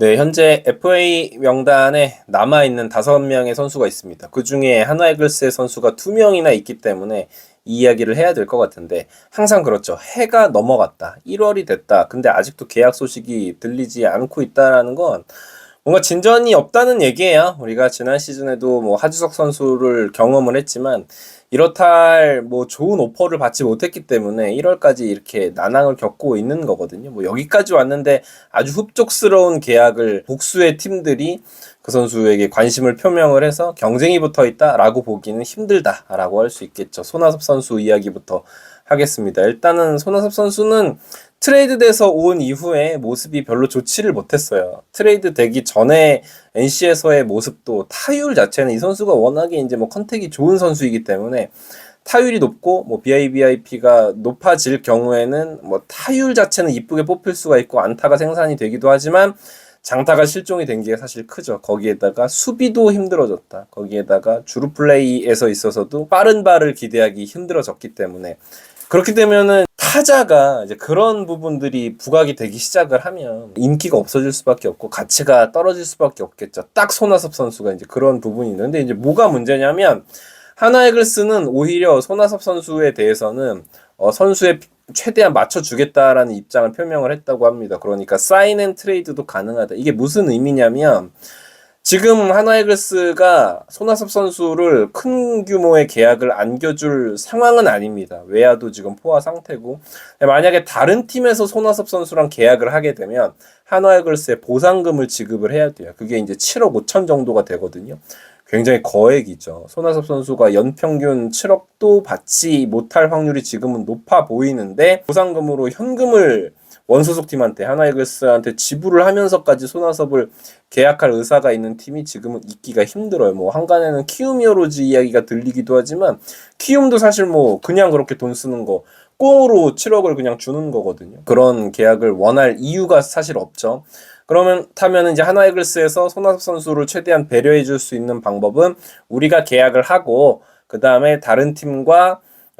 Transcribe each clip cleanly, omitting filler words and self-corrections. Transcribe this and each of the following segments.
네, 현재 FA 명단에 남아있는 5명의 선수가 있습니다. 그 중에 하나이글스의 선수가 2명이나 있기 때문에 이 이야기를 해야 될 것 같은데, 항상 그렇죠. 해가 넘어갔다. 1월이 됐다. 근데 아직도 계약 소식이 들리지 않고 있다라는 건 뭔가 진전이 없다는 얘기예요. 우리가 지난 시즌에도 뭐 하주석 선수를 경험을 했지만 이렇다 할 뭐 좋은 오퍼를 받지 못했기 때문에 1월까지 이렇게 난항을 겪고 있는 거거든요. 뭐 여기까지 왔는데 아주 흡족스러운 계약을 복수의 팀들이 그 선수에게 관심을 표명을 해서 경쟁이 붙어 있다라고 보기는 힘들다라고 할 수 있겠죠. 손아섭 선수 이야기부터 하겠습니다. 일단은 손아섭 선수는 트레이드 돼서 온 이후에 모습이 별로 좋지를 못했어요. 트레이드 되기 전에 NC에서의 모습도 타율 자체는 이 선수가 워낙에 이제 뭐 컨택이 좋은 선수이기 때문에 타율이 높고 뭐 BIBIP가 높아질 경우에는 뭐 타율 자체는 이쁘게 뽑힐 수가 있고 안타가 생산이 되기도 하지만 장타가 실종이 된 게 사실 크죠. 거기에다가 수비도 힘들어졌다. 거기에다가 주루 플레이에서 있어서도 빠른 발을 기대하기 힘들어졌기 때문에 그렇게 되면은 타자가 이제 그런 부분들이 부각이 되기 시작을 하면 인기가 없어질 수밖에 없고 가치가 떨어질 수밖에 없겠죠. 딱 손아섭 선수가 이제 그런 부분이 있는데 이제 뭐가 문제냐면 하나이글스는 오히려 손아섭 선수에 대해서는 선수의 최대한 맞춰주겠다라는 입장을 표명을 했다고 합니다. 그러니까 사인 앤 트레이드도 가능하다. 이게 무슨 의미냐면 지금 하나이글스가 손아섭 선수를 큰 규모의 계약을 안겨줄 상황은 아닙니다. 외야도 지금 포화 상태고 만약에 다른 팀에서 손아섭 선수랑 계약을 하게 되면 하나이글스에 보상금을 지급을 해야 돼요. 그게 이제 7억 5천 정도가 되거든요. 굉장히 거액이죠. 손아섭 선수가 연평균 7억도 받지 못할 확률이 지금은 높아 보이는데 보상금으로 현금을 원소속 팀한테 하나이글스한테 지불을 하면서까지 손아섭을 계약할 의사가 있는 팀이 지금은 있기가 힘들어요. 뭐 한간에는 키움 히어로즈 이야기가 들리기도 하지만 키움도 사실 뭐 그냥 그렇게 돈 쓰는 거 꽁으로 7억을 그냥 주는 거거든요. 그런 계약을 원할 이유가 사실 없죠. 그러면 타면 이제 하나이글스에서 손아섭 선수를 최대한 배려해 줄 수 있는 방법은 우리가 계약을 하고 그 다음에 다른 팀과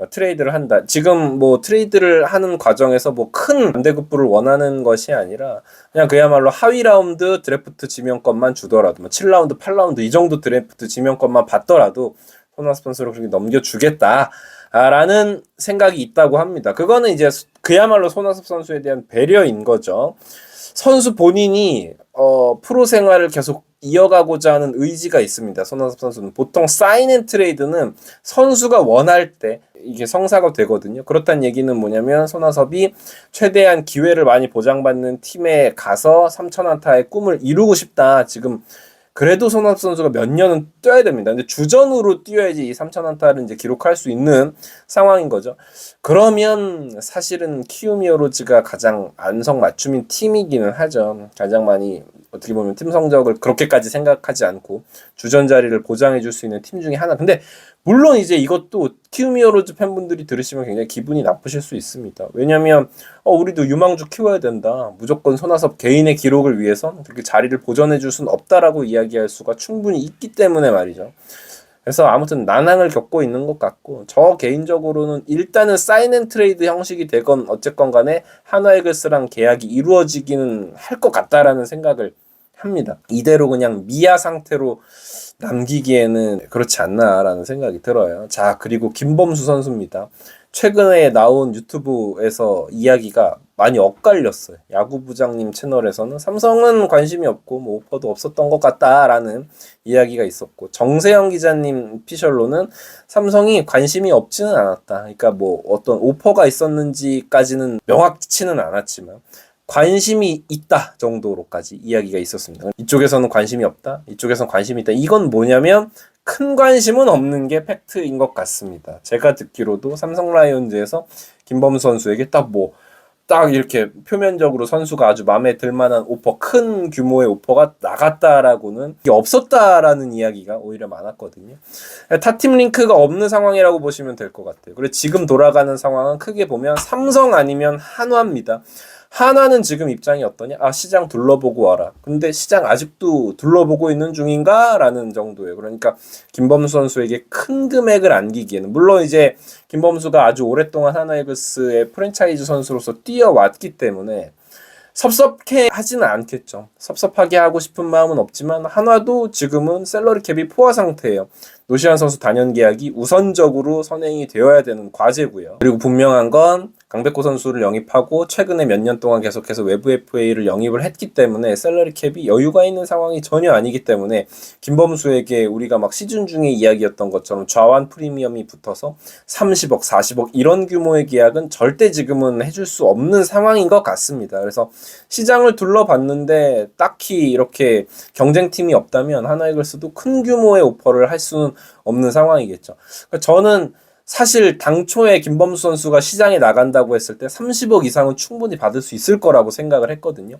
트레이드를 한다. 지금 뭐 트레이드를 하는 과정에서 뭐 큰 반대급부를 원하는 것이 아니라 그냥 그야말로 하위 라운드 드래프트 지명권만 주더라도 뭐 7라운드, 8라운드 이 정도 드래프트 지명권만 받더라도 손아섭 선수를 그렇게 넘겨주겠다라는 생각이 있다고 합니다. 그거는 이제 그야말로 손아섭 선수에 대한 배려인 거죠. 선수 본인이 프로 생활을 계속 이어가고자 하는 의지가 있습니다. 손아섭 선수는 보통 사인 앤 트레이드는 선수가 원할 때 이게 성사가 되거든요. 그렇다는 얘기는 뭐냐면 손아섭이 최대한 기회를 많이 보장받는 팀에 가서 3,000안타의 꿈을 이루고 싶다. 지금 그래도 손아섭 선수가 몇 년은 뛰어야 됩니다. 근데 주전으로 뛰어야지 이 3,000안타를 이제 기록할 수 있는 상황인 거죠. 그러면 사실은 키움 히어로즈가 가장 안성맞춤인 팀이기는 하죠. 가장 많이 어떻게 보면 팀 성적을 그렇게까지 생각하지 않고 주전 자리를 보장해 줄 수 있는 팀 중에 하나. 근데 물론 이제 이것도 키움 히어로즈 팬분들이 들으시면 굉장히 기분이 나쁘실 수 있습니다. 왜냐면 우리도 유망주 키워야 된다. 무조건 손아섭 개인의 기록을 위해서 그렇게 자리를 보전해 줄 수는 없다라고 이야기할 수가 충분히 있기 때문에 말이죠. 그래서 아무튼 난항을 겪고 있는 것 같고 저 개인적으로는 일단은 사인 앤 트레이드 형식이 되건 어쨌건 간에 하나이글스랑 계약이 이루어지기는 할 것 같다라는 생각을 합니다. 이대로 그냥 미아 상태로 남기기에는 그렇지 않나라는 생각이 들어요. 자, 그리고 김범수 선수입니다. 최근에 나온 유튜브에서 이야기가 많이 엇갈렸어요. 야구부장님 채널에서는 삼성은 관심이 없고 뭐 오퍼도 없었던 것 같다라는 이야기가 있었고 정세영 기자님 피셜로는 삼성이 관심이 없지는 않았다. 그러니까 뭐 어떤 오퍼가 있었는지까지는 명확치는 않았지만 관심이 있다 정도로까지 이야기가 있었습니다. 이쪽에서는 관심이 없다. 이쪽에서는 관심이 있다. 이건 뭐냐면 큰 관심은 없는 게 팩트인 것 같습니다. 제가 듣기로도 삼성 라이온즈에서 김범수 선수에게 딱 이렇게 표면적으로 선수가 아주 마음에 들 만한 오퍼, 큰 규모의 오퍼가 나갔다라고는 이게 없었다라는 이야기가 오히려 많았거든요. 타팀 링크가 없는 상황이라고 보시면 될 것 같아요. 그리고 지금 돌아가는 상황은 크게 보면 삼성 아니면 한화입니다. 하나는 지금 입장이 어떠냐? 시장 둘러보고 와라. 근데 시장 아직도 둘러보고 있는 중인가? 라는 정도예요. 그러니까 김범수 선수에게 큰 금액을 안기기에는 물론 이제 김범수가 아주 오랫동안 하나이글스의 프랜차이즈 선수로서 뛰어왔기 때문에 섭섭해 하지는 않겠죠. 섭섭하게 하고 싶은 마음은 없지만 한화도 지금은 셀러리 캡이 포화 상태예요. 노시안 선수 단연 계약이 우선적으로 선행이 되어야 되는 과제고요. 그리고 분명한 건 강백호 선수를 영입하고 최근에 몇 년 동안 계속해서 외부 FA를 영입을 했기 때문에 셀러리 캡이 여유가 있는 상황이 전혀 아니기 때문에 김범수에게 우리가 막 시즌 중에 이야기였던 것처럼 좌완 프리미엄이 붙어서 30억, 40억 이런 규모의 계약은 절대 지금은 해줄 수 없는 상황인 것 같습니다. 그래서 시장을 둘러봤는데 딱히 이렇게 경쟁팀이 없다면 하나이글스도 큰 규모의 오퍼를 할 수는 없는 상황이겠죠. 그러니까 저는 사실 당초에 김범수 선수가 시장에 나간다고 했을 때 30억 이상은 충분히 받을 수 있을 거라고 생각을 했거든요.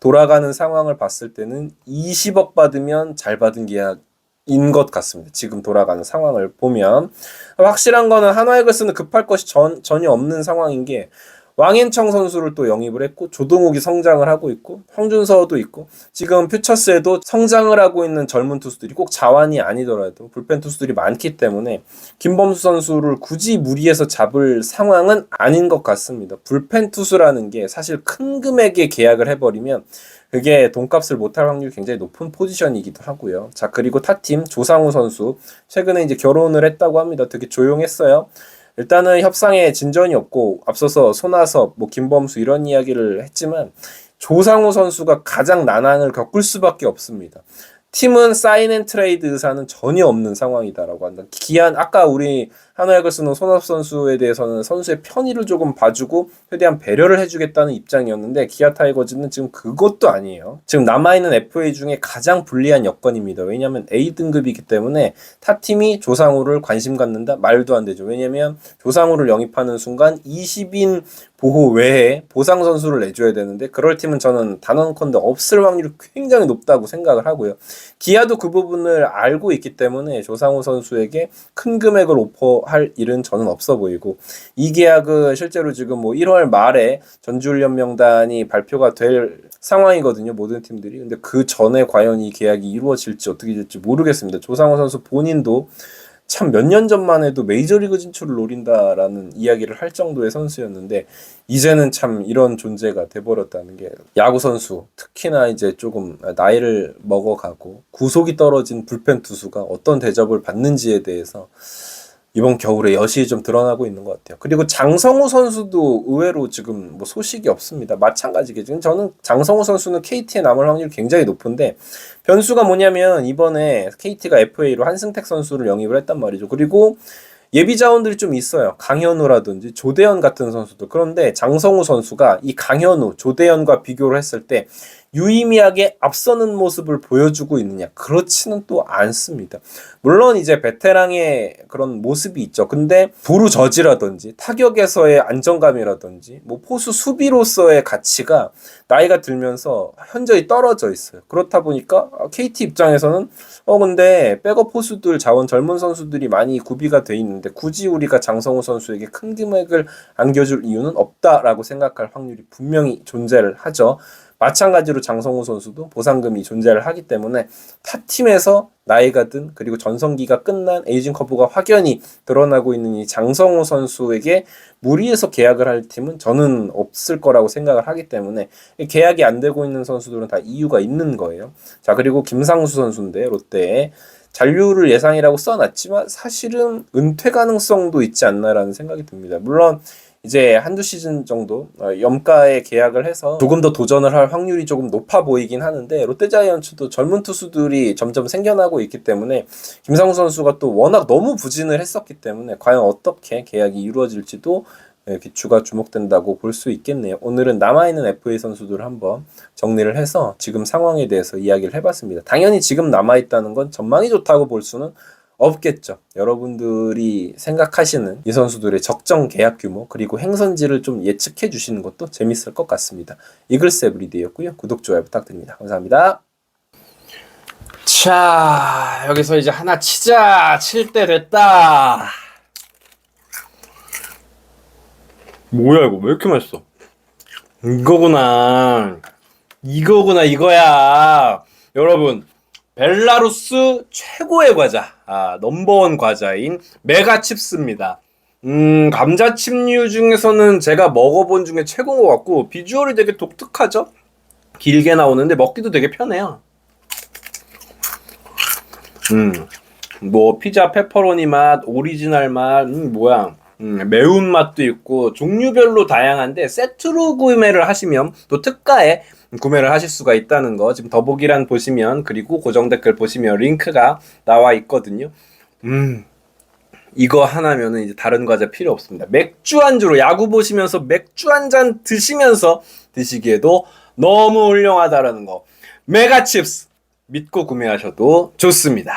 돌아가는 상황을 봤을 때는 20억 받으면 잘 받은 계약인 것 같습니다. 지금 돌아가는 상황을 보면 확실한 거는 하나이글스는 급할 것이 전혀 없는 상황인 게 왕앤청 선수를 또 영입을 했고 조동욱이 성장을 하고 있고 황준서도 있고 지금 퓨처스에도 성장을 하고 있는 젊은 투수들이 꼭 자완이 아니더라도 불펜 투수들이 많기 때문에 김범수 선수를 굳이 무리해서 잡을 상황은 아닌 것 같습니다. 불펜 투수라는 게 사실 큰 금액의 계약을 해버리면 그게 돈값을 못할 확률이 굉장히 높은 포지션이기도 하고요. 자, 그리고 타팀 조상우 선수 최근에 이제 결혼을 했다고 합니다. 되게 조용했어요. 일단은 협상에 진전이 없고 앞서서 손아섭, 김범수 이런 이야기를 했지만 조상우 선수가 가장 난항을 겪을 수밖에 없습니다. 팀은 사인 앤 트레이드 의사는 전혀 없는 상황이다라고 한다. 기한 아까 우리 하나이글스는 손아섭 선수에 대해서는 선수의 편의를 조금 봐주고 최대한 배려를 해주겠다는 입장이었는데 기아 타이거즈는 지금 그것도 아니에요. 지금 남아있는 FA 중에 가장 불리한 여건입니다. 왜냐하면 A등급이기 때문에 타팀이 조상우를 관심 갖는다? 말도 안 되죠. 왜냐하면 조상우를 영입하는 순간 20인 보호 외에 보상 선수를 내줘야 되는데 그럴 팀은 저는 단언컨대 없을 확률이 굉장히 높다고 생각을 하고요. 기아도 그 부분을 알고 있기 때문에 조상우 선수에게 큰 금액을 오퍼할 일은 저는 없어 보이고 이 계약은 실제로 지금 1월 말에 전지훈련 명단이 발표가 될 상황이거든요. 모든 팀들이. 근데 그 전에 과연 이 계약이 이루어질지 어떻게 될지 모르겠습니다. 조상우 선수 본인도 참 몇 년 전만 해도 메이저리그 진출을 노린다라는 이야기를 할 정도의 선수였는데 이제는 참 이런 존재가 돼버렸다는 게 야구 선수 특히나 이제 조금 나이를 먹어가고 구속이 떨어진 불펜 투수가 어떤 대접을 받는지에 대해서 이번 겨울에 여실히 좀 드러나고 있는 것 같아요. 그리고 장성우 선수도 의외로 지금 소식이 없습니다. 마찬가지겠죠. 저는 장성우 선수는 KT에 남을 확률이 굉장히 높은데 변수가 뭐냐면 이번에 KT가 FA로 한승택 선수를 영입을 했단 말이죠. 그리고 예비 자원들이 좀 있어요. 강현우라든지 조대현 같은 선수들. 그런데 장성우 선수가 이 강현우, 조대현과 비교를 했을 때 유의미하게 앞서는 모습을 보여주고 있느냐? 그렇지는 또 않습니다. 물론 이제 베테랑의 그런 모습이 있죠. 근데 부르저지라든지 타격에서의 안정감이라든지 포수 수비로서의 가치가 나이가 들면서 현저히 떨어져 있어요. 그렇다 보니까 KT 입장에서는 근데 백업 포수들 자원 젊은 선수들이 많이 구비가 돼 있는데 굳이 우리가 장성우 선수에게 큰 금액을 안겨줄 이유는 없다라고 생각할 확률이 분명히 존재를 하죠. 마찬가지로 장성우 선수도 보상금이 존재를 하기 때문에 타팀에서 나이가 든 그리고 전성기가 끝난 에이징 커브가 확연히 드러나고 있는 이 장성우 선수에게 무리해서 계약을 할 팀은 저는 없을 거라고 생각을 하기 때문에 계약이 안 되고 있는 선수들은 다 이유가 있는 거예요. 자, 그리고 김상수 선수인데 롯데에 잔류를 예상이라고 써놨지만 사실은 은퇴 가능성도 있지 않나라는 생각이 듭니다. 물론 이제 한두 시즌 정도 염가에 계약을 해서 조금 더 도전을 할 확률이 조금 높아 보이긴 하는데 롯데자이언츠도 젊은 투수들이 점점 생겨나고 있기 때문에 김상우 선수가 또 워낙 너무 부진을 했었기 때문에 과연 어떻게 계약이 이루어질지도 비추가 주목된다고 볼 수 있겠네요. 오늘은 남아있는 FA 선수들을 한번 정리를 해서 지금 상황에 대해서 이야기를 해봤습니다. 당연히 지금 남아있다는 건 전망이 좋다고 볼 수는 없겠죠. 여러분들이 생각하시는 이 선수들의 적정 계약 규모 그리고 행선지를 좀 예측해 주시는 것도 재밌을 것 같습니다. 이글스 에브리데이였고요. 구독, 좋아요 부탁드립니다. 감사합니다. 자, 여기서 이제 하나 치자. 칠 때 됐다. 뭐야 이거 왜 이렇게 맛있어? 이거야. 여러분, 벨라루스 최고의 과자, 넘버원 과자인 메가칩스입니다. 감자칩류 중에서는 제가 먹어본 중에 최고인 것 같고, 비주얼이 되게 독특하죠? 길게 나오는데 먹기도 되게 편해요. 뭐, 피자 페퍼로니 맛, 오리지널 맛, 매운맛도 있고, 종류별로 다양한데, 세트로 구매를 하시면 또 특가에 구매를 하실 수가 있다는 거, 지금 더보기란 보시면, 그리고 고정 댓글 보시면 링크가 나와 있거든요. 이거 하나면은 이제 다른 과자 필요 없습니다. 맥주 안주로 야구 보시면서 맥주 한 잔 드시면서 드시기에도 너무 훌륭하다라는 거. 메가칩스 믿고 구매하셔도 좋습니다.